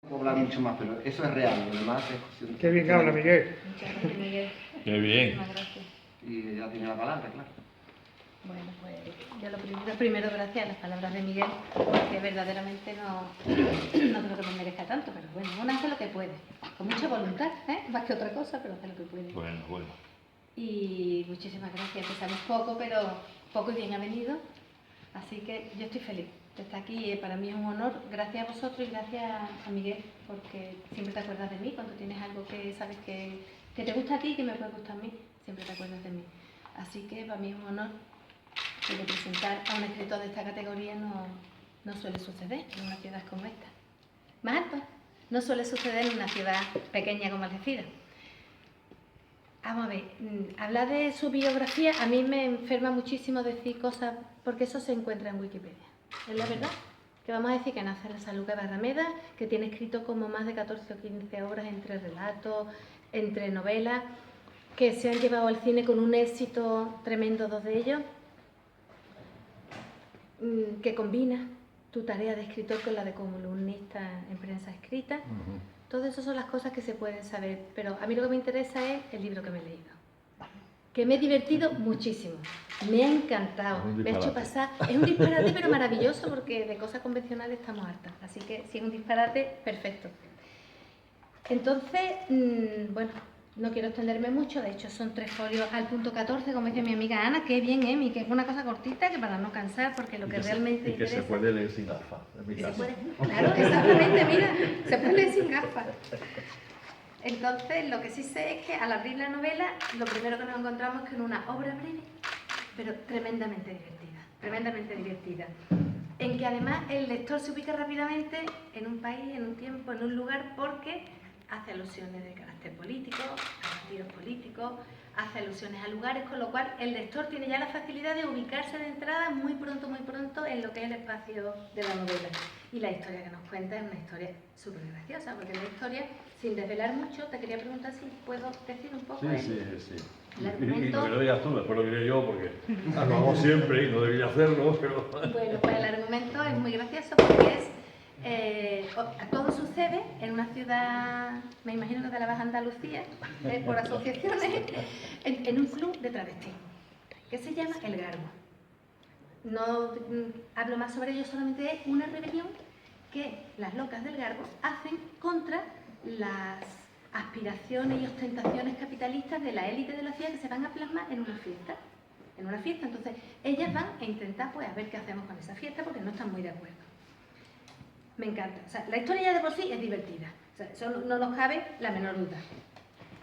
Puedo hablar mucho más, pero eso es real, lo demás es cuestión de... Qué bien habla, Miguel. Muchas gracias, Miguel. Qué bien. Muchísimas gracias. Y ya tiene la palabra, claro. Bueno, pues yo lo primero gracias a las palabras de Miguel, porque verdaderamente no creo que me merezca tanto, pero bueno, uno hace lo que puede, con mucha voluntad, más que otra cosa, pero hace lo que puede. Bueno. Y muchísimas gracias, empezamos poco, pero poco y bien ha venido, así que yo estoy feliz de estar aquí, para mí es un honor, gracias a vosotros y gracias a Miguel, porque siempre te acuerdas de mí, cuando tienes algo que sabes que te gusta a ti y que me puede gustar a mí, siempre te acuerdas de mí. Así que para mí es un honor que representar a un escritor de esta categoría no suele suceder en una ciudad como esta. Más alto, no suele suceder en una ciudad pequeña como Algeciras. Vamos a ver, hablar de su biografía a mí me enferma muchísimo decir cosas, porque eso se encuentra en Wikipedia. Es la verdad, que vamos a decir que nace en San Lucas Barrameda, que tiene escrito como más de 14 o 15 obras entre relatos, entre novelas, que se han llevado al cine con un éxito tremendo, 2 de ellos, que combina tu tarea de escritor con la de columnista en prensa escrita. Todo eso son las cosas que se pueden saber, pero a mí lo que me interesa es el libro que me he leído, que me he divertido muchísimo, me ha encantado, me ha hecho pasar, es un disparate pero maravilloso, porque de cosas convencionales estamos hartas, así que si es un disparate, perfecto. Entonces, bueno, no quiero extenderme mucho, de hecho son 3 folios al punto 14, como dice mi amiga Ana, que bien, Emi, que es una cosa cortita, que para no cansar, porque lo que realmente interesa... Y que se puede leer sin gafas, en mi caso. Claro, exactamente, mira, se puede leer sin gafas. Entonces, lo que sí sé es que al abrir la novela, lo primero que nos encontramos es que en una obra breve, pero tremendamente divertida, en que además el lector se ubica rápidamente en un país, en un tiempo, en un lugar, porque hace alusiones de carácter político, a partidos políticos, hace alusiones a lugares, con lo cual el lector tiene ya la facilidad de ubicarse de entrada muy pronto en lo que es el espacio de la novela. Y la historia que nos cuenta es una historia súper graciosa, porque la historia, sin desvelar mucho, te quería preguntar si puedo decir un poco Sí. el argumento. Y no que lo digas tú, después lo diré yo, porque lo hago siempre y no debería hacerlo, pero... Bueno, pues el argumento es muy gracioso porque es... todo sucede en una ciudad, me imagino que de la Baja Andalucía, por asociaciones, en un club de travestis, que se llama El Garbo. No hablo más sobre ello, solamente es una rebelión que las locas del Garbo hacen contra las aspiraciones y ostentaciones capitalistas de la élite de la ciudad, que se van a plasmar en una fiesta. Entonces ellas van a intentar, pues, a ver qué hacemos con esa fiesta, porque no están muy de acuerdo. Me encanta, o sea, la historia ya de por sí es divertida, o sea, eso no nos cabe la menor duda.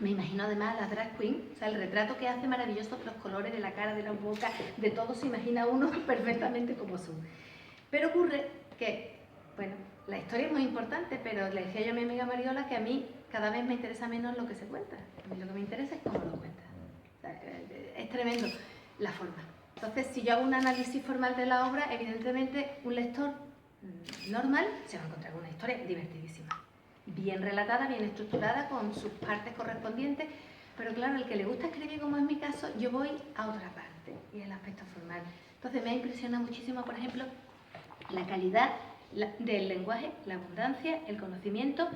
Me imagino además a las drag queens, o sea, el retrato que hace maravilloso de los colores, de la cara, de la boca, de todo, se imagina uno perfectamente como son. Pero ocurre que, bueno, la historia es muy importante, pero le decía yo a mi amiga Mariola que a mí cada vez me interesa menos lo que se cuenta, a mí lo que me interesa es cómo lo cuenta. O sea, es tremendo la forma. Entonces, si yo hago un análisis formal de la obra, evidentemente un lector normal se va a encontrar con una historia divertidísima, bien relatada, bien estructurada, con sus partes correspondientes, pero claro, el que le gusta escribir, como es mi caso, yo voy a otra parte, y es el aspecto formal. Entonces me ha impresionado muchísimo, por ejemplo, la calidad del lenguaje, la abundancia, el conocimiento,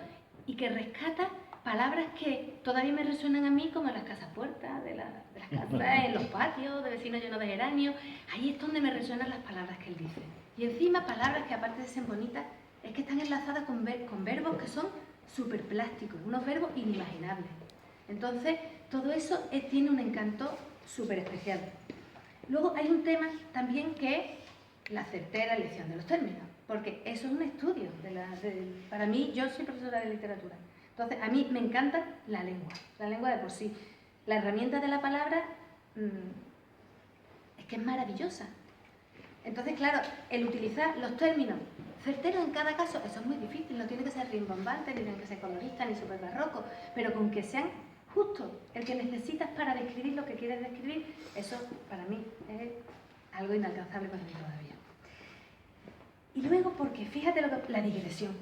y que rescata palabras que todavía me resuenan a mí, como en las casas puertas, de las casas, en los patios, de vecinos llenos de geranios. Ahí es donde me resuenan las palabras que él dice. Y encima palabras que, aparte de ser bonitas, es que están enlazadas con verbos que son súper plásticos, unos verbos inimaginables. Entonces, todo eso tiene un encanto súper especial. Luego hay un tema también que es la certera elección de los términos, porque eso es un estudio. Para mí, yo soy profesora de literatura, entonces a mí me encanta la lengua de por sí. La herramienta de la palabra es que es maravillosa. Entonces, claro, el utilizar los términos certeros en cada caso, eso es muy difícil, no tiene que ser rimbombante, ni tiene que ser colorista, ni súper barroco, pero con que sean justos, el que necesitas para describir lo que quieres describir, eso para mí es algo inalcanzable para mí todavía. Y luego, porque fíjate la digresión.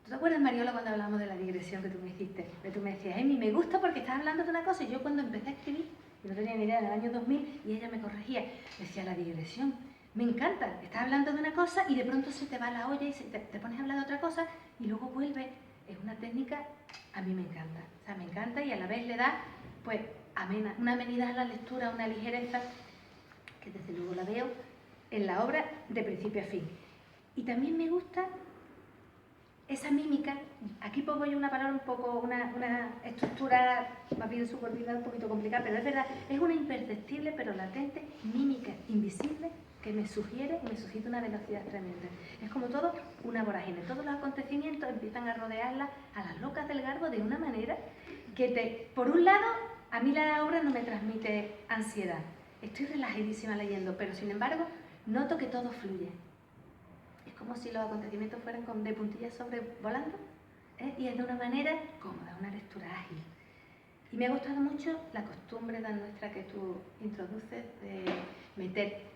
¿Tú te acuerdas, Mariola, cuando hablamos de la digresión que tú me hiciste? Que tú me decías, Emi, me gusta porque estás hablando de una cosa, y yo cuando empecé a escribir, yo no tenía ni idea, en el año 2000, y ella me corregía, decía, la digresión. Me encanta, estás hablando de una cosa y de pronto se te va la olla y te pones a hablar de otra cosa y luego vuelve. Es una técnica, a mí me encanta. O sea, me encanta y a la vez le da, pues, una amenidad a la lectura, una ligereza, que desde luego la veo en la obra de principio a fin. Y también me gusta esa mímica. Aquí pongo yo una palabra un poco, una estructura más bien subordinada, un poquito complicada, pero es verdad, es una imperceptible pero latente mímica invisible que me sugiere y me suscita una velocidad tremenda. Es como todo una vorágine. Todos los acontecimientos empiezan a rodearla a las locas del Garbo de una manera que por un lado, a mí la obra no me transmite ansiedad. Estoy relajadísima leyendo, pero sin embargo, noto que todo fluye. Es como si los acontecimientos fueran de puntillas sobrevolando, y es de una manera cómoda, una lectura ágil. Y me ha gustado mucho la costumbre tan nuestra que tú introduces de meter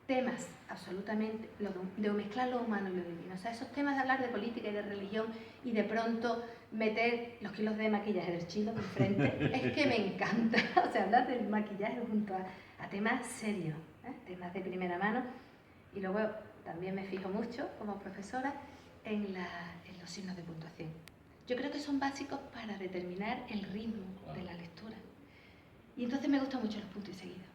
temas absolutamente, de mezclar lo humano y lo divino. O sea, esos temas de hablar de política y de religión y de pronto meter los kilos de maquillaje del chilo en frente, es que me encanta. O sea, hablar del maquillaje junto a temas serios, temas de primera mano. Y luego también me fijo mucho, como profesora, en los signos de puntuación. Yo creo que son básicos para determinar el ritmo de la lectura. Y entonces me gustan mucho los puntos y seguidos.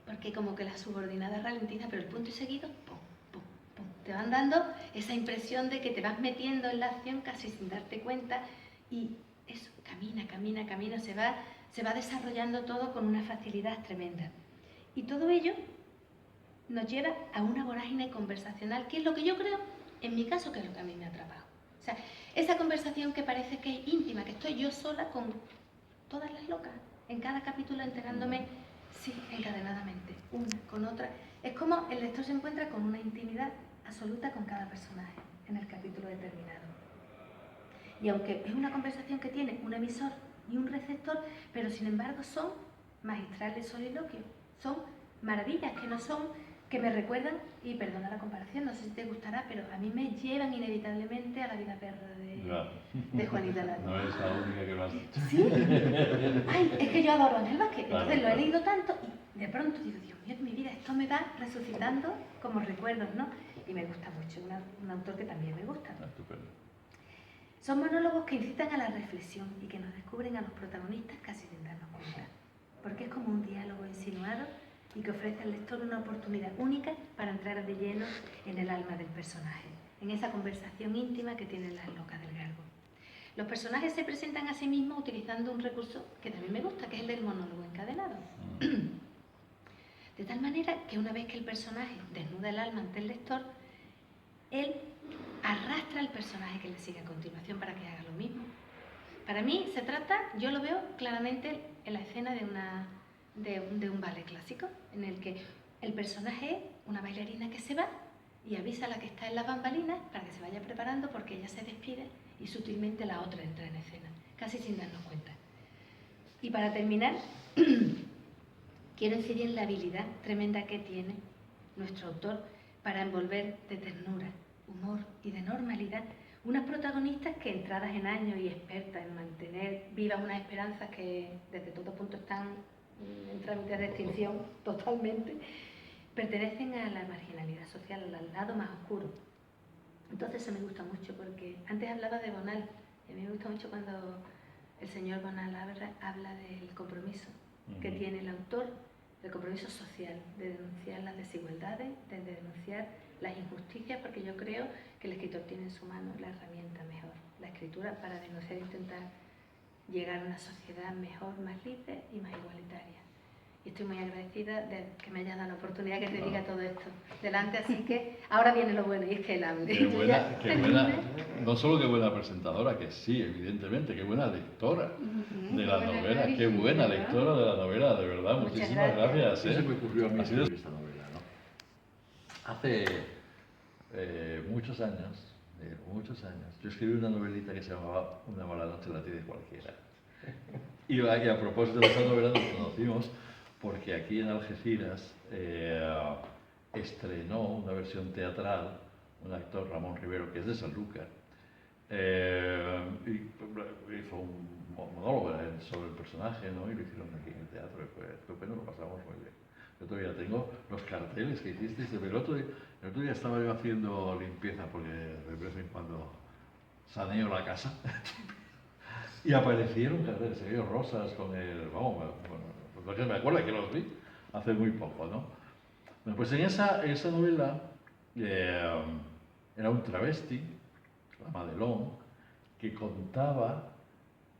Porque como que la subordinada ralentiza, pero el punto y seguido, pum, pum, pum, te van dando esa impresión de que te vas metiendo en la acción casi sin darte cuenta, y eso, camina, se va desarrollando todo con una facilidad tremenda. Y todo ello nos lleva a una vorágine conversacional, que es lo que yo creo, en mi caso, que es lo que a mí me ha atrapado. O sea, esa conversación que parece que es íntima, que estoy yo sola con todas las locas, en cada capítulo enterándome, sí, encadenadamente, una con otra. Es como el lector se encuentra con una intimidad absoluta con cada personaje en el capítulo determinado. Y aunque es una conversación que tiene un emisor y un receptor, pero sin embargo son magistrales soliloquios, son maravillas que no son, que me recuerdan, y perdona la comparación, no sé si te gustará, pero a mí me llevan inevitablemente a La vida perra de Juanita Larra. No es la única que lo has dicho. ¿Sí? Ay, es que yo adoro a Ángel Vázquez, entonces lo he leído tanto y de pronto digo, Dios mío, mi vida, esto me va resucitando como recuerdos, ¿no? Y me gusta mucho, un autor que también me gusta. Estupendo. Son monólogos que incitan a la reflexión y que nos descubren a los protagonistas casi sin darnos cuenta, porque es como un diálogo insinuado y que ofrece al lector una oportunidad única para entrar de lleno en el alma del personaje, en esa conversación íntima que tienen las locas del Garbo. Los personajes se presentan a sí mismos utilizando un recurso que también me gusta, que es el del monólogo encadenado. De tal manera que una vez que el personaje desnuda el alma ante el lector, él arrastra al personaje que le sigue a continuación para que haga lo mismo. Para mí se trata, yo lo veo claramente en la escena de un ballet clásico, en el que el personaje es una bailarina que se va y avisa a la que está en las bambalinas para que se vaya preparando, porque ella se despide y sutilmente la otra entra en escena, casi sin darnos cuenta. Y para terminar, quiero incidir en la habilidad tremenda que tiene nuestro autor para envolver de ternura, humor y de normalidad unas protagonistas que, entradas en años y expertas en mantener vivas unas esperanzas que desde todo punto están en trámite de extinción totalmente, pertenecen a la marginalidad social, al lado más oscuro. Entonces eso me gusta mucho, porque antes hablaba de Bonal, y a mí me gusta mucho cuando el señor Bonal habla del compromiso que tiene el autor, del compromiso social, de denunciar las desigualdades, de denunciar las injusticias, porque yo creo que el escritor tiene en su mano la herramienta mejor, la escritura, para denunciar e intentar llegar a una sociedad mejor, más libre y más igualitaria. Y estoy muy agradecida de que me hayas dado la oportunidad que te diga todo esto delante, así que ahora viene lo bueno, y es que él hable. Qué buena, no solo qué buena presentadora, que sí, evidentemente, qué buena lectora de la novela, qué buena lectora de la novela, de verdad, muchísimas gracias. Eso me ocurrió a mí con esta novela, ¿no? Hace muchos años, yo escribí una novelita que se llamaba Una mala noche la tiene cualquiera. Y a propósito de esa novela nos conocimos porque aquí en Algeciras estrenó una versión teatral un actor, Ramón Rivero, que es de Sanlúcar, y hizo un monólogo sobre el personaje, ¿no? Y lo hicieron aquí en el teatro, y fue estupendo, lo pasamos muy bien. Yo todavía tengo los carteles que hicisteis, el otro día estaba yo haciendo limpieza, porque de vez en cuando saneo la casa. Y aparecieron carteles, se vio rosas con el... Vamos, bueno, me acuerdo que los vi hace muy poco, ¿no? Bueno, pues en esa novela era un travesti, la Madelón, que contaba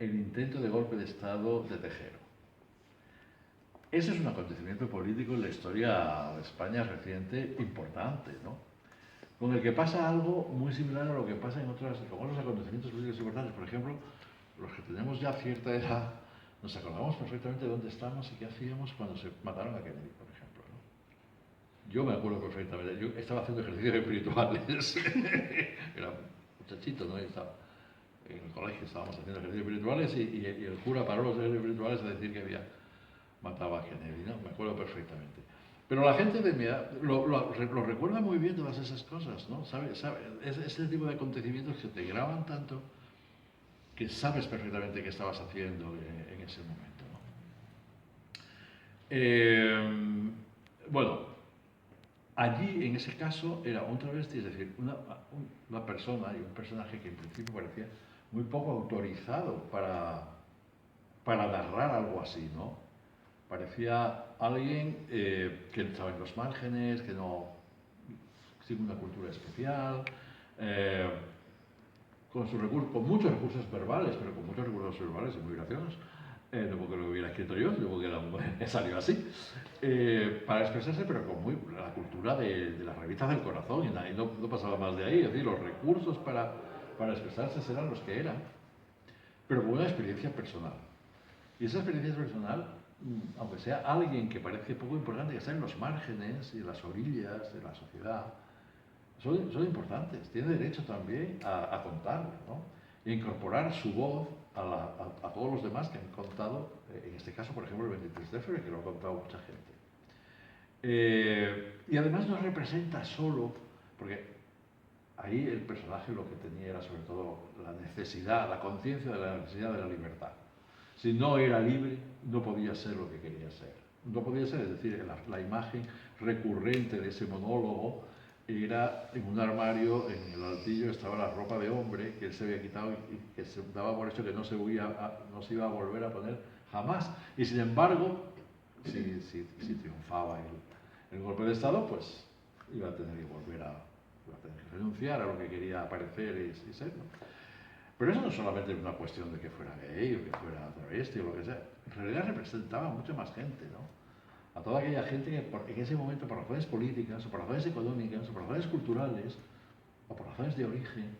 el intento de golpe de Estado de Tejero. Ese es un acontecimiento político en la historia de España reciente importante, ¿no? Con el que pasa algo muy similar a lo que pasa con otros acontecimientos políticos importantes. Por ejemplo, los que tenemos ya cierta edad, nos acordamos perfectamente de dónde estábamos y qué hacíamos cuando se mataron a Kennedy, por ejemplo, ¿no? Yo me acuerdo perfectamente, yo estaba haciendo ejercicios espirituales, era muchachito, ¿no? Y estaba en el colegio, estábamos haciendo ejercicios espirituales y el cura paró los ejercicios espirituales a decir que había matado a Kennedy, ¿no? Me acuerdo perfectamente. Pero la gente de mi edad lo recuerda muy bien todas esas cosas, ¿no? Es este tipo de acontecimientos que te graban tanto que sabes perfectamente qué estabas haciendo en ese momento, ¿no? Bueno, allí en ese caso era un travesti, es decir, una persona y un personaje que en principio parecía muy poco autorizado para narrar algo así, ¿no? Parecía alguien que estaba en los márgenes, que no sin una cultura especial, con muchos recursos verbales, pero con muchos recursos verbales y muy graciosos, no porque lo hubiera escrito yo, sino porque salió así, para expresarse, pero con la cultura de las revistas del corazón, y no pasaba más de ahí, es decir, los recursos para expresarse eran los que eran, pero con una experiencia personal. Y esa experiencia personal, aunque sea alguien que parece poco importante, que está en los márgenes y en las orillas de la sociedad, son importantes, tiene derecho también a contarlo, ¿no? E incorporar su voz a todos los demás que han contado, en este caso, por ejemplo, el 23 de febrero, que lo ha contado mucha gente. Y además no representa solo, porque ahí el personaje lo que tenía era sobre todo la necesidad, la conciencia de la necesidad de la libertad. Si no era libre, no podía ser lo que quería ser. No podía ser, es decir, la imagen recurrente de ese monólogo era en un armario, en el altillo estaba la ropa de hombre que él se había quitado y que se daba por hecho que no se iba a volver a poner jamás. Y sin embargo, si triunfaba el golpe de Estado, pues iba a tener que iba a tener que renunciar a lo que quería parecer y ser, ¿no? Pero eso no es solamente una cuestión de que fuera gay o que fuera travesti o lo que sea. En realidad representaba a mucha más gente, ¿no? A toda aquella gente que en ese momento, por razones políticas, o por razones económicas, o por razones culturales, o por razones de origen,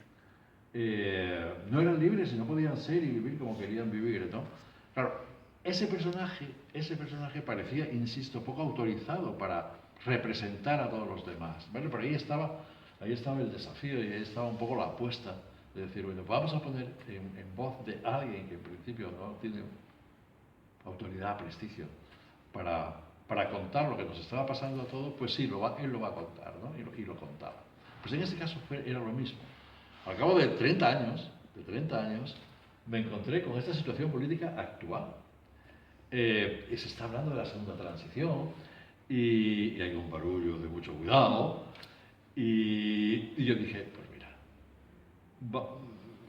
no eran libres y no podían ser y vivir como querían vivir, ¿no? Claro, ese personaje parecía, insisto, poco autorizado para representar a todos los demás, ¿vale? Pero ahí estaba el desafío y ahí estaba un poco la apuesta de decir, bueno, vamos a poner en voz de alguien que en principio no tiene autoridad, prestigio, para contar lo que nos estaba pasando a todos, pues sí, él lo va a contar, ¿no? Y lo contaba. Pues en ese caso era lo mismo. Al cabo de 30 años, me encontré con esta situación política actual. Y se está hablando de la segunda transición, y hay un barullo de mucho cuidado, y yo dije, pues mira,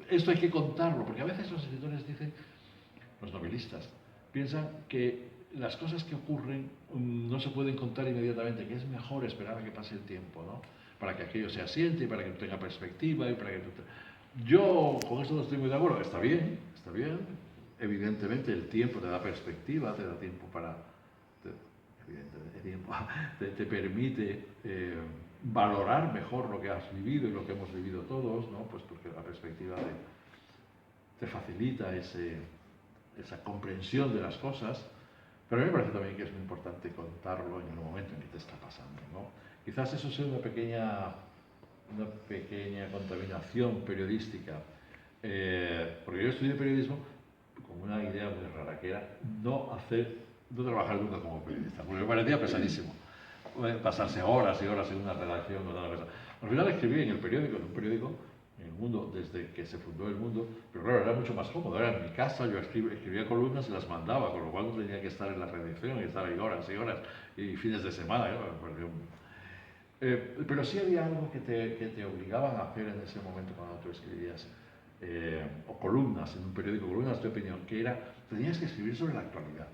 esto hay que contarlo, porque a veces los escritores dicen, los novelistas, piensan que las cosas que ocurren no se pueden contar inmediatamente, que es mejor esperar a que pase el tiempo, ¿no? Para que aquello se asiente, para que tú tengas perspectiva y para que Yo con esto no estoy muy de acuerdo. Está bien, evidentemente el tiempo te da perspectiva, te da tiempo te permite valorar mejor lo que has vivido y lo que hemos vivido todos, ¿no? Pues porque la perspectiva te facilita esa comprensión de las cosas. Pero a mí me parece también que es muy importante contarlo en el momento en que te está pasando, ¿no? Quizás eso sea una pequeña contaminación periodística, porque yo estudié periodismo con una idea muy rara, que era no trabajar nunca como periodista, porque me parecía pesadísimo pasarse horas y horas en una redacción o tal cosa. Al final escribí en un periódico, en El Mundo, desde que se fundó El Mundo, pero claro, era mucho más cómodo, era en mi casa, yo escribía columnas y las mandaba, con lo cual no tenía que estar en la redacción y estar ahí horas y horas y fines de semana, pero sí había algo que te obligaban a hacer en ese momento cuando tú escribías. o columnas en un periódico, columnas de opinión, que era, tenías que escribir sobre la actualidad.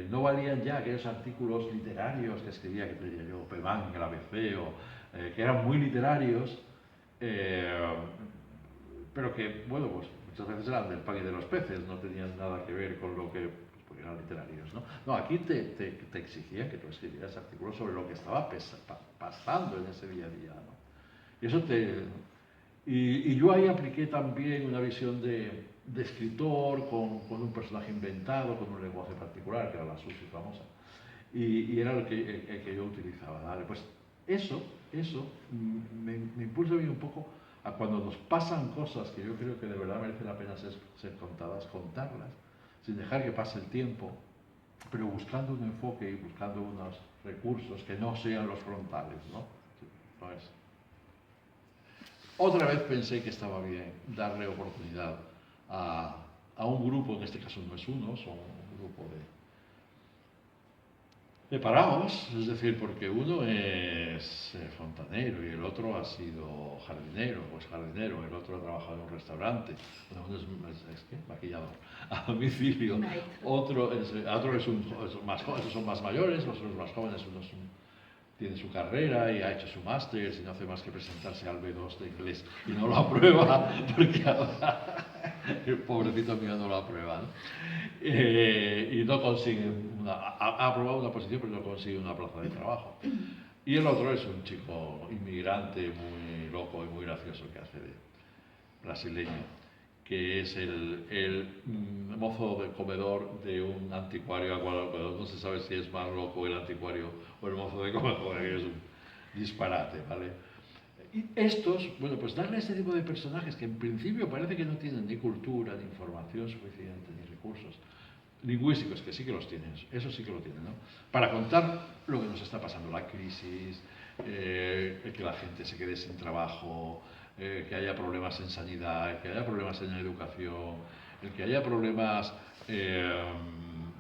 No valían ya aquellos artículos literarios que escribía, que tenía yo, Pemán, el ABC, que eran muy literarios, pero que, bueno, pues muchas veces eran del pan y de los peces, no tenían nada que ver con lo que, pues, porque eran literarios, ¿no? No, aquí te exigía que tú escribieras artículos sobre lo que estaba pasando en ese día a día, ¿no? Y eso y yo ahí apliqué también una visión de escritor con un personaje inventado, con un lenguaje particular, que era la Susi famosa, y era el que yo utilizaba, ¿vale? Pues eso me impulsa a mí un poco a cuando nos pasan cosas que yo creo que de verdad merece la pena ser contadas, contarlas, sin dejar que pase el tiempo, pero buscando un enfoque y buscando unos recursos que no sean los frontales, ¿no? Pues, otra vez pensé que estaba bien darle oportunidad a un grupo, en este caso no es uno, son un grupo de parados, es decir, porque uno es fontanero y el otro ha sido jardinero, o es jardinero, el otro ha trabajado en un restaurante, uno es ¿qué? Maquillador, a domicilio, otro es más joven, esos son más mayores, los otros más jóvenes, uno tiene su carrera y ha hecho su máster y no hace más que presentarse al B2 de inglés y no lo aprueba, porque el pobrecito mío no lo aprueba, ¿no? Y no consigue, ha aprobado una posición pero no consigue una plaza de trabajo. Y el otro es un chico inmigrante muy loco y muy gracioso que hace de brasileño, que es el mozo de comedor de un anticuario, no se sabe si es más loco el anticuario o el mozo de comedor, que es un disparate, ¿vale? Y estos, bueno, pues darle a este tipo de personajes que en principio parece que no tienen ni cultura, ni información suficiente, ni recursos lingüísticos, que sí que los tienen, eso sí que lo tienen, ¿no? Para contar lo que nos está pasando, la crisis, que la gente se quede sin trabajo, que haya problemas en sanidad, que haya problemas en educación, el que haya problemas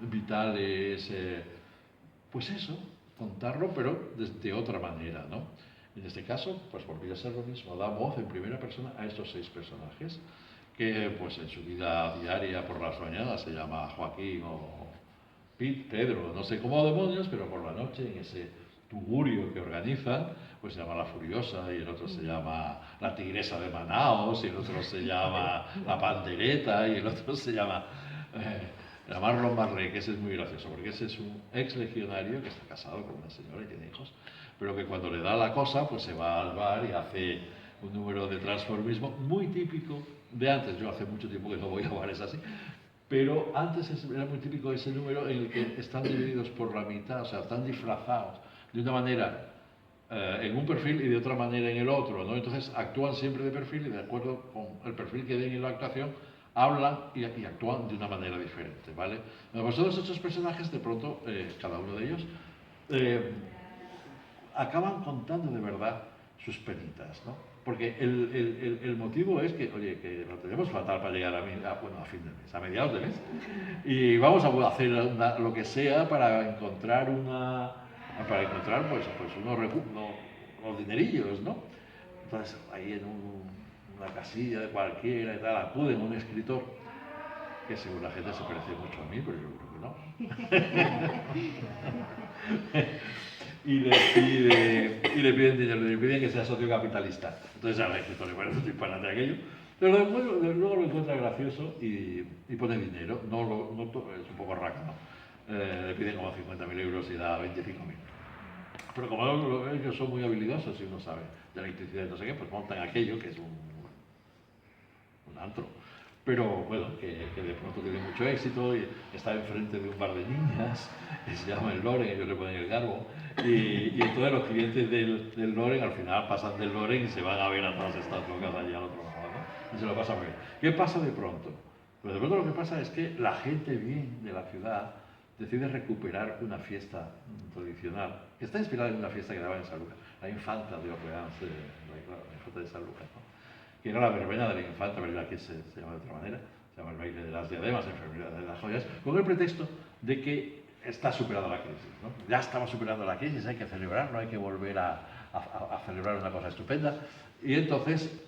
vitales, pues eso, contarlo, pero de otra manera, ¿no? En este caso, pues volví a ser lo mismo, da voz en primera persona a estos 6 personajes, que pues en su vida diaria por las mañanas se llama Joaquín o Pedro, no sé cómo demonios, pero por la noche en ese tugurio que organizan, pues se llama La Furiosa, y el otro se llama La Tigresa de Manaos, y el otro se llama La Pandereta, y el otro se llama Marlon Marley, que ese es muy gracioso, porque ese es un ex legionario que está casado con una señora y tiene hijos, pero que cuando le da la cosa, pues se va al bar y hace un número de transformismo muy típico de antes. Yo hace mucho tiempo que no voy a bares así, pero antes era muy típico ese número en el que están divididos por la mitad, o sea, están disfrazados de una manera en un perfil y de otra manera en el otro, ¿no? Entonces actúan siempre de perfil y de acuerdo con el perfil que den en la actuación, hablan y actúan de una manera diferente, ¿vale? Pues todos estos personajes, de pronto, cada uno de ellos, acaban contando de verdad sus penitas, ¿no? Porque el motivo es que, oye, que lo tenemos fatal para llegar a fin de mes, a mediados de mes, y vamos a hacer lo que sea para encontrar pues unos dinerillos, ¿no? Entonces, ahí en una casilla de cualquiera y tal, acuden a un escritor que según la gente se parece mucho a mí, pero yo creo que no. Y le piden dinero, le piden que sea socio capitalista. Entonces al escritor le parece un disparate aquello, pero luego lo encuentra gracioso y pone dinero, es un poco raca, ¿no? Le piden como 50.000 euros y da 25.000. Pero como ellos son muy habilidosos y uno sabe de electricidad y no sé qué, pues montan aquello que es un antro. Pero bueno, que de pronto tiene mucho éxito y está enfrente de un bar de niñas que se llama el Loren, ellos le ponen el garbo, y entonces los clientes del Loren al final pasan del Loren y se van a ver a todas estas locas allá al otro lado, ¿no? Y se lo pasan muy bien. ¿Qué pasa de pronto? Pues de pronto lo que pasa es que la gente bien de la ciudad decide recuperar una fiesta tradicional que está inspirada en una fiesta que daba en San Lucas, la Infanta de Orleans, la Infanta de San Lucas, ¿no? Que era la verbena de la Infanta, ¿verdad? Que se llama de otra manera, se llama el baile de las diademas, enfermedad de las joyas, con el pretexto de que está superada la crisis, ¿no? Ya estamos superando la crisis, hay que celebrar, no hay que volver a celebrar una cosa estupenda. Y entonces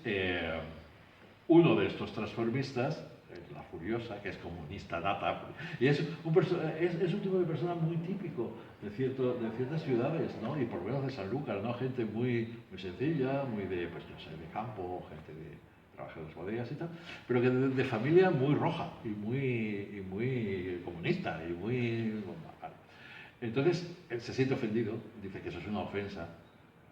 uno de estos transformistas, la Furiosa, que es comunista nata, y es un tipo de persona muy típico de ciertas ciudades, ¿no? Y por lo menos de Sanlúcar, ¿no? Gente muy sencilla, muy de, pues no sé, de campo, gente de trabajadores bodegas y tal, pero que de familia muy roja y muy comunista y muy... Entonces, él se siente ofendido, dice que eso es una ofensa,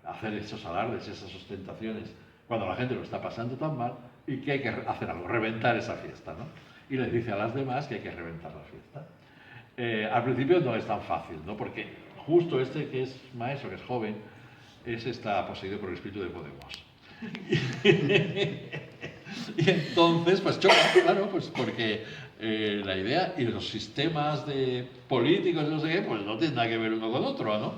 hacer esos alardes, esas ostentaciones, cuando la gente lo está pasando tan mal y que hay que hacer algo, reventar esa fiesta, ¿no? Y les dice a las demás que hay que reventar la fiesta. Al principio no es tan fácil, ¿no? Porque justo este que es maestro, que es joven, está poseído por el espíritu de Podemos. Y entonces, pues choca, claro, pues porque la idea y los sistemas políticos, no sé qué, pues no tienen nada que ver uno con otro, ¿no?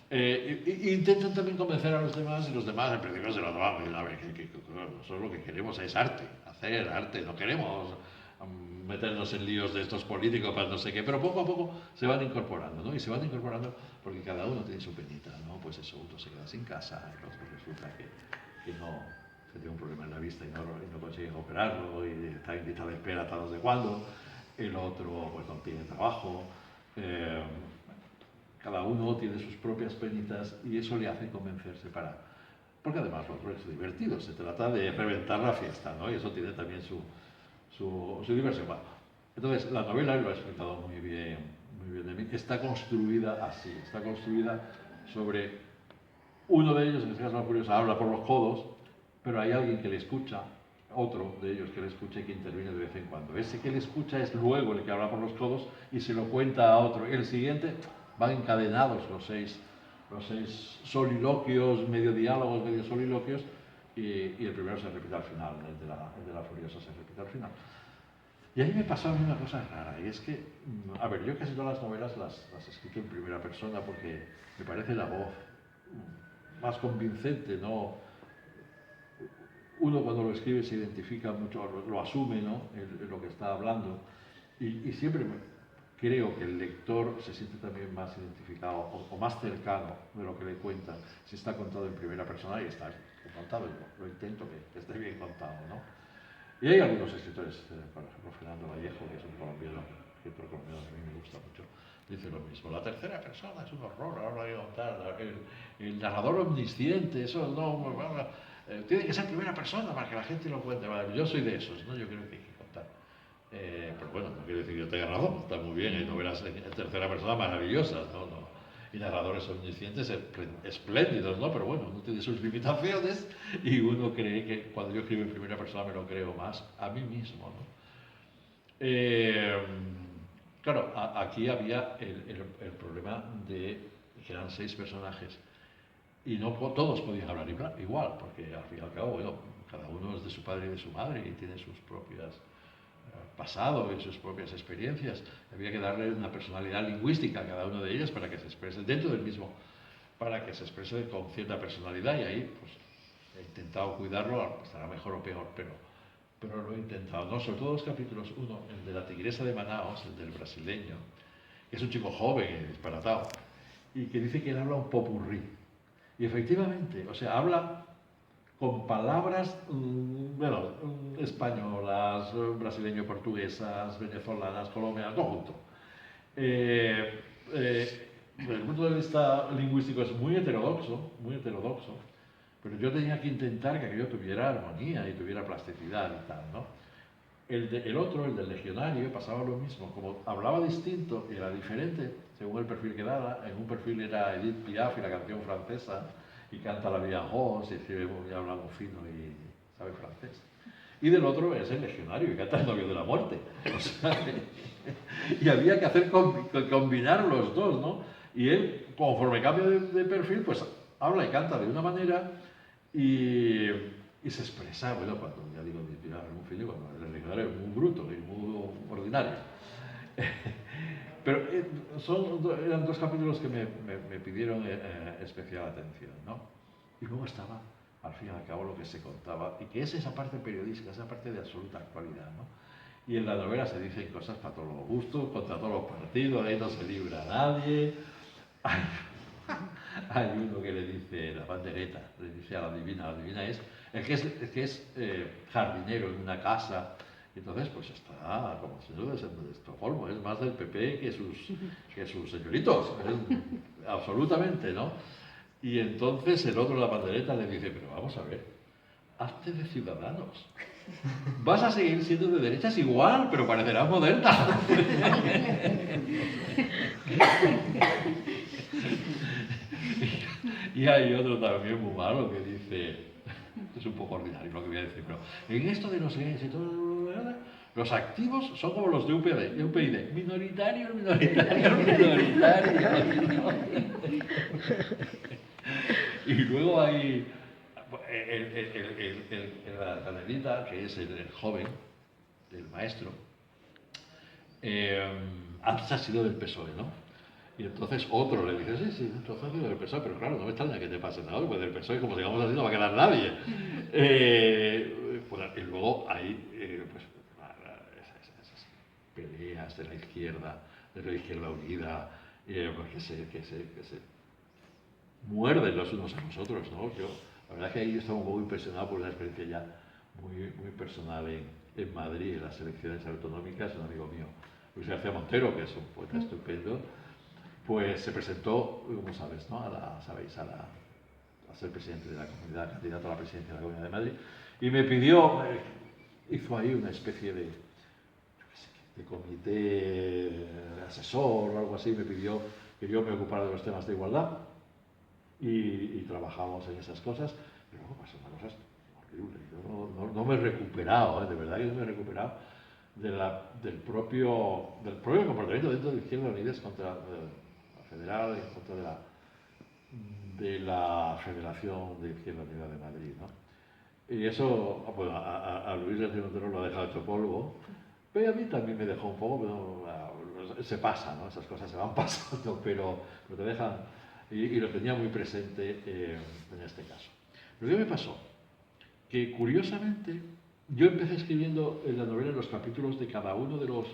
Intentan también convencer a los demás y los demás en principio se lo toman. A ver, nosotros lo que queremos es arte, hacer arte, no queremos meternos en líos de estos políticos para no sé qué, pero poco a poco se van incorporando, ¿no? Y se van incorporando porque cada uno tiene su penita, ¿no? Pues eso, uno se queda sin casa, el otro resulta que no, que tiene un problema en la vista y no consiguen operarlo y está en lista de espera hasta no sé cuándo, el otro pues no tiene trabajo. Cada uno tiene sus propias penitas y eso le hace convencerse porque además lo otro es divertido, se trata de reventar la fiesta, ¿no? Y eso tiene también su diversión. Bueno, entonces, la novela, lo ha explicado muy bien de mí, está construida así, está construida sobre uno de ellos, en este caso la Furiosa, habla por los codos, pero hay alguien que le escucha, otro de ellos que le escucha y que interviene de vez en cuando. Ese que le escucha es luego el que habla por los codos y se lo cuenta a otro. El siguiente van encadenados los seis soliloquios, medio diálogos, medio soliloquios, y el primero se repite al final, el de la Furiosa se repite al final. Y ahí me pasó a mí una cosa rara, y es que, a ver, yo casi todas las novelas las he escrito en primera persona porque me parece la voz más convincente, ¿no? Uno cuando lo escribe se identifica mucho, lo asume, ¿no? Lo que está hablando, y siempre creo que el lector se siente también más identificado o más cercano de lo que le cuentan si está contado en primera persona y está bien contado. Yo lo intento que esté bien contado, ¿no? Y hay algunos escritores, por ejemplo Fernando Vallejo, que es un colombiano, escritor colombiano que a mí me gusta mucho, dice lo mismo. La tercera persona es un horror, ahora hay que contar. El narrador omnisciente, eso no... tiene que ser primera persona para que la gente lo cuente. Yo soy de esos, ¿no? Yo creo que hay que contar. Pero bueno, no quiere decir que yo tenga razón, está muy bien, hay novelas en tercera persona maravillosas, ¿no? Y narradores omniscientes espléndidos, ¿no? Pero bueno, uno tiene sus limitaciones y uno cree que cuando yo escribo en primera persona me lo creo más a mí mismo, ¿no? Claro, aquí había el problema de que eran 6 personajes y no todos podían hablar igual, porque al fin y al cabo, bueno, cada uno es de su padre y de su madre y tiene sus propias pasado y sus propias experiencias. Había que darle una personalidad lingüística a cada uno de ellos para que se exprese dentro del mismo, para que se exprese con cierta personalidad, y ahí pues he intentado cuidarlo, estará mejor o peor, pero lo he intentado, ¿no? Sobre todo los capítulos, uno, el de la tigresa de Manaos, el del brasileño, que es un chico joven, disparatado, y que dice que él habla un popurrí. Y efectivamente, o sea, habla con palabras, bueno, españolas, brasileño-portuguesas, venezolanas, colombianas, todo junto. Desde el punto de vista lingüístico es muy heterodoxo, pero yo tenía que intentar que aquello tuviera armonía y tuviera plasticidad y tal, ¿no? El otro, el del legionario, pasaba lo mismo, como hablaba distinto y era diferente según el perfil que daba. En un perfil era Edith Piaf y la canción francesa, y canta la Vía Rose, y escribe y habla muy fino y sabe francés. Y del otro es el legionario, y canta el novio de la muerte. O sea, y había que hacer combinar los dos, ¿no? Y él, conforme cambia de perfil, pues habla y canta de una manera y se expresa, bueno, cuando ya digo, muy fino, cuando el legionario es muy bruto y muy ordinario. Pero eran 2 capítulos que me pidieron especial atención, ¿no? Y luego estaba, al fin y al cabo, lo que se contaba, y que es esa parte periodística, esa parte de absoluta actualidad, ¿no? Y en la novela se dicen cosas para todos los gustos, contra todos los partidos, ahí no se libra a nadie. hay uno que le dice, la pandereta, le dice a la divina es el que es jardinero en una casa, y entonces pues está como señor de Estocolmo, es más del PP que sus señoritos, absolutamente, ¿no? Y entonces el otro, la pandereta, le dice, pero vamos a ver, hazte de Ciudadanos. Vas a seguir siendo de derechas igual, pero parecerás moderna. Y hay otro también muy malo que dice, es un poco ordinario lo que voy a decir, pero en esto de los gays y todo, los activos son como los de UPyD, minoritarios. Y luego hay la canelita, que es el joven, el maestro, antes ha sido del PSOE, ¿no? Y entonces otro le dice, sí, entonces ha sido del PSOE, pero claro, no me extraña que te pase nada, pues del PSOE, como sigamos así, no va a quedar nadie. Y luego hay pues, esas peleas de la izquierda unida, pues que se muerden los unos a los otros, ¿no? La verdad es que ahí estamos muy impresionados por una experiencia ya muy personal en Madrid, en las elecciones autonómicas. Un amigo mío, Luis García Montero, que es un poeta estupendo, pues se presentó, como sabes, ¿no? a ser presidente de la comunidad, candidato a la presidencia de la Comunidad de Madrid, y me pidió, hizo ahí una especie de comité asesor o algo así, me pidió que yo me ocupara de los temas de igualdad. Y trabajamos en esas cosas, pero luego pasan cosas horribles. Yo no me he recuperado, de verdad que no me he recuperado del propio comportamiento dentro de Izquierda Unida contra la Federal y contra de la Federación de Izquierda Unida de Madrid, ¿no? Y eso, bueno, a Luis García Montero lo ha dejado hecho polvo, pero a mí también me dejó un poco, pero se pasa, ¿no? Esas cosas se van pasando, pero te dejan. Y lo tenía muy presente en este caso. Lo que me pasó, que curiosamente yo empecé escribiendo en la novela los capítulos de cada uno de los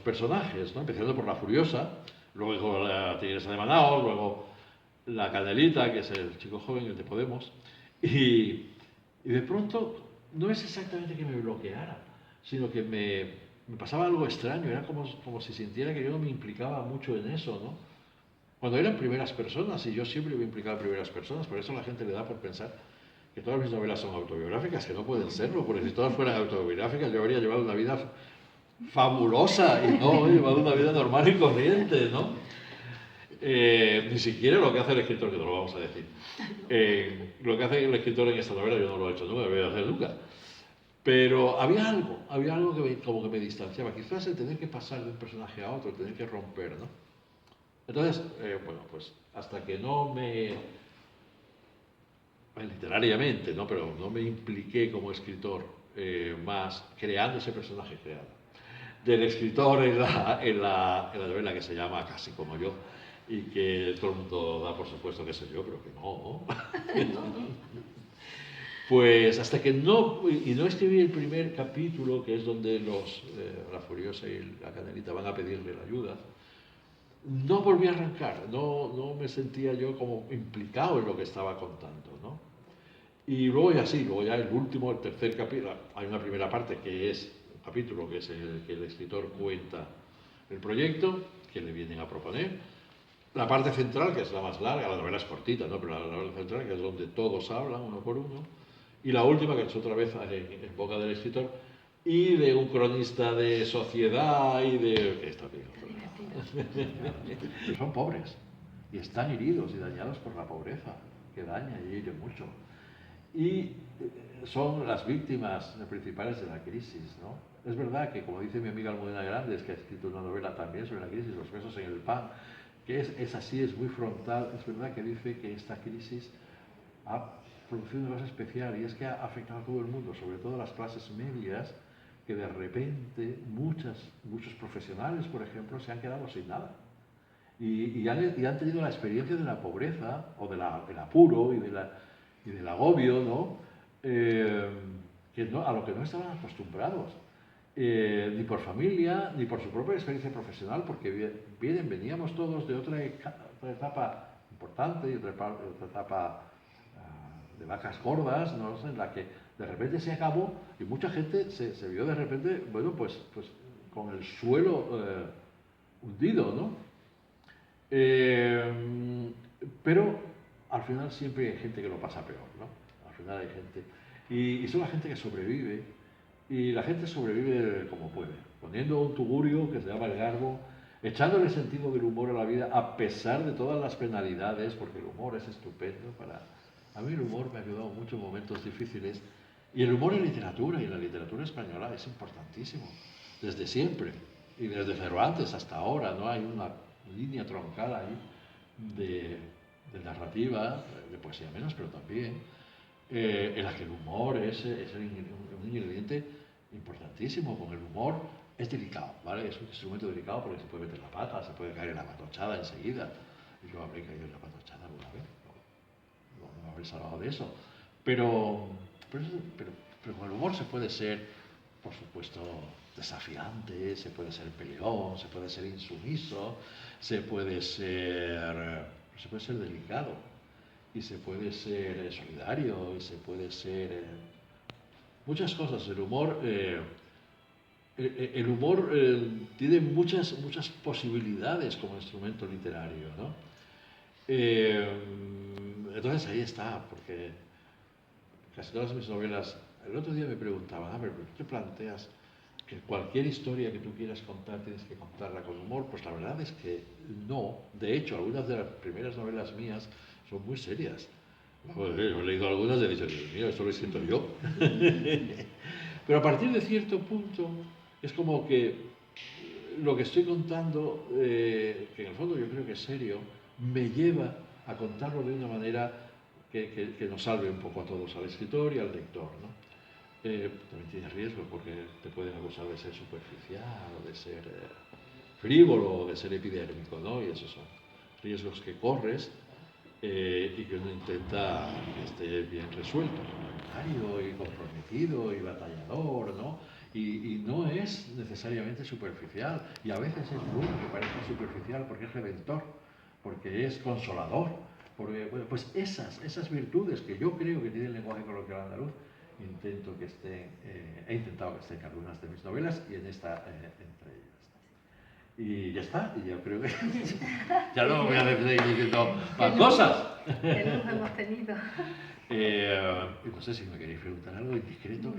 personajes, ¿no? Empezando por la Furiosa, luego la Tigresa de Manaos, luego la Canelita, que es el chico joven, el de Podemos, y de pronto no es exactamente que me bloqueara, sino que me pasaba algo extraño, era como si sintiera que yo no me implicaba mucho en eso, ¿no? Cuando eran primeras personas, y yo siempre me he implicado en primeras personas, por eso la gente le da por pensar que todas mis novelas son autobiográficas, que no pueden serlo, porque si todas fueran autobiográficas yo habría llevado una vida fabulosa y no he llevado una vida normal y corriente, ¿no? Ni siquiera lo que hace el escritor, que no lo vamos a decir. Lo que hace el escritor en esta novela yo no lo he hecho nunca, no lo voy a hacer nunca. Pero había algo que como que me distanciaba, quizás el tener que pasar de un personaje a otro, el tener que romper, ¿no? Entonces, bueno, pues hasta que no literariamente, ¿no? Pero no me impliqué como escritor más creando ese personaje creado. Del escritor en la novela que se llama Casi como yo, y que todo el mundo da por supuesto que soy yo, pero que no. Pues hasta que no escribí el primer capítulo, que es donde la Furiosa y la Canelita van a pedirle la ayuda, no volví a arrancar, no me sentía yo como implicado en lo que estaba contando, ¿no? Y luego ya el tercer capítulo, hay una primera parte que es un capítulo que es el que el escritor cuenta el proyecto que le vienen a proponer, la parte central, que es la más larga, la novela es cortita, ¿no? Pero la parte central, que es donde todos hablan uno por uno, y la última, que es otra vez en boca del escritor, y de un cronista de sociedad y de... Está bien, son pobres y están heridos y dañados por la pobreza, que daña y hiere mucho. Y son las víctimas principales de la crisis, ¿no? Es verdad que, como dice mi amiga Almudena Grandes, que ha escrito una novela también sobre la crisis, Los besos en el pan, que es así, es muy frontal, es verdad que dice que esta crisis ha producido una cosa especial, y es que ha afectado a todo el mundo, sobre todo a las clases medias, que de repente muchos profesionales, por ejemplo, se han quedado sin nada. Y han tenido la experiencia de la pobreza, o del apuro y del agobio, ¿no? A lo que no estaban acostumbrados, ni por familia, ni por su propia experiencia profesional, porque veníamos todos de otra etapa importante y otra etapa de vacas gordas, ¿no? En la que de repente se acabó y mucha gente se vio de repente, bueno, pues con el suelo hundido, ¿no? Pero al final siempre hay gente que lo pasa peor, ¿no? Al final hay gente, y son la gente que sobrevive, y la gente sobrevive como puede, poniendo un tugurio que se llama el garbo, echándole sentido del humor a la vida a pesar de todas las penalidades, porque el humor es estupendo para... A mí el humor me ha ayudado mucho en momentos difíciles, y el humor en literatura, y en la literatura española, es importantísimo, desde siempre, y desde Cervantes hasta ahora, ¿no? Hay una línea troncal ahí de narrativa, de poesía menos, pero también, en la que el humor es un ingrediente importantísimo. Con el humor es delicado, ¿vale? Es un instrumento delicado porque se puede meter la pata, se puede caer en la patochada enseguida. Y yo habré caído en la patochada alguna vez, no me habré salvado de eso. Pero con el humor se puede ser, por supuesto, desafiante, se puede ser peleón, se puede ser insumiso, se puede ser delicado, y se puede ser solidario, y se puede ser muchas cosas. El humor tiene muchas posibilidades como instrumento literario, ¿no? Entonces ahí está, porque casi todas mis novelas... El otro día me preguntaban, pero ¿por qué planteas que cualquier historia que tú quieras contar tienes que contarla con humor? Pues la verdad es que no. De hecho, algunas de las primeras novelas mías son muy serias. He leído algunas y he dicho, Dios mío, esto lo siento yo. Pero a partir de cierto punto es como que lo que estoy contando, que en el fondo yo creo que es serio, me lleva a contarlo de una manera que nos salve un poco a todos, al escritor y al lector, ¿no? También tiene riesgo porque te pueden acusar de ser superficial o de ser frívolo o de ser epidérmico, ¿no? Y esos son riesgos que corres y que uno intenta que esté bien resuelto, voluntario y comprometido y batallador, ¿no? Y no es necesariamente superficial, y a veces es bueno que parezca superficial porque es redentor, porque es consolador, porque, bueno, pues esas virtudes que yo creo que tiene el lenguaje coloquial andaluz, he intentado que estén en algunas de mis novelas y en esta entre ellas. Y ya está, y yo creo que ya no voy a seguir diciendo más cosas. Que no hemos tenido. No sé si me queréis preguntar algo indiscreto.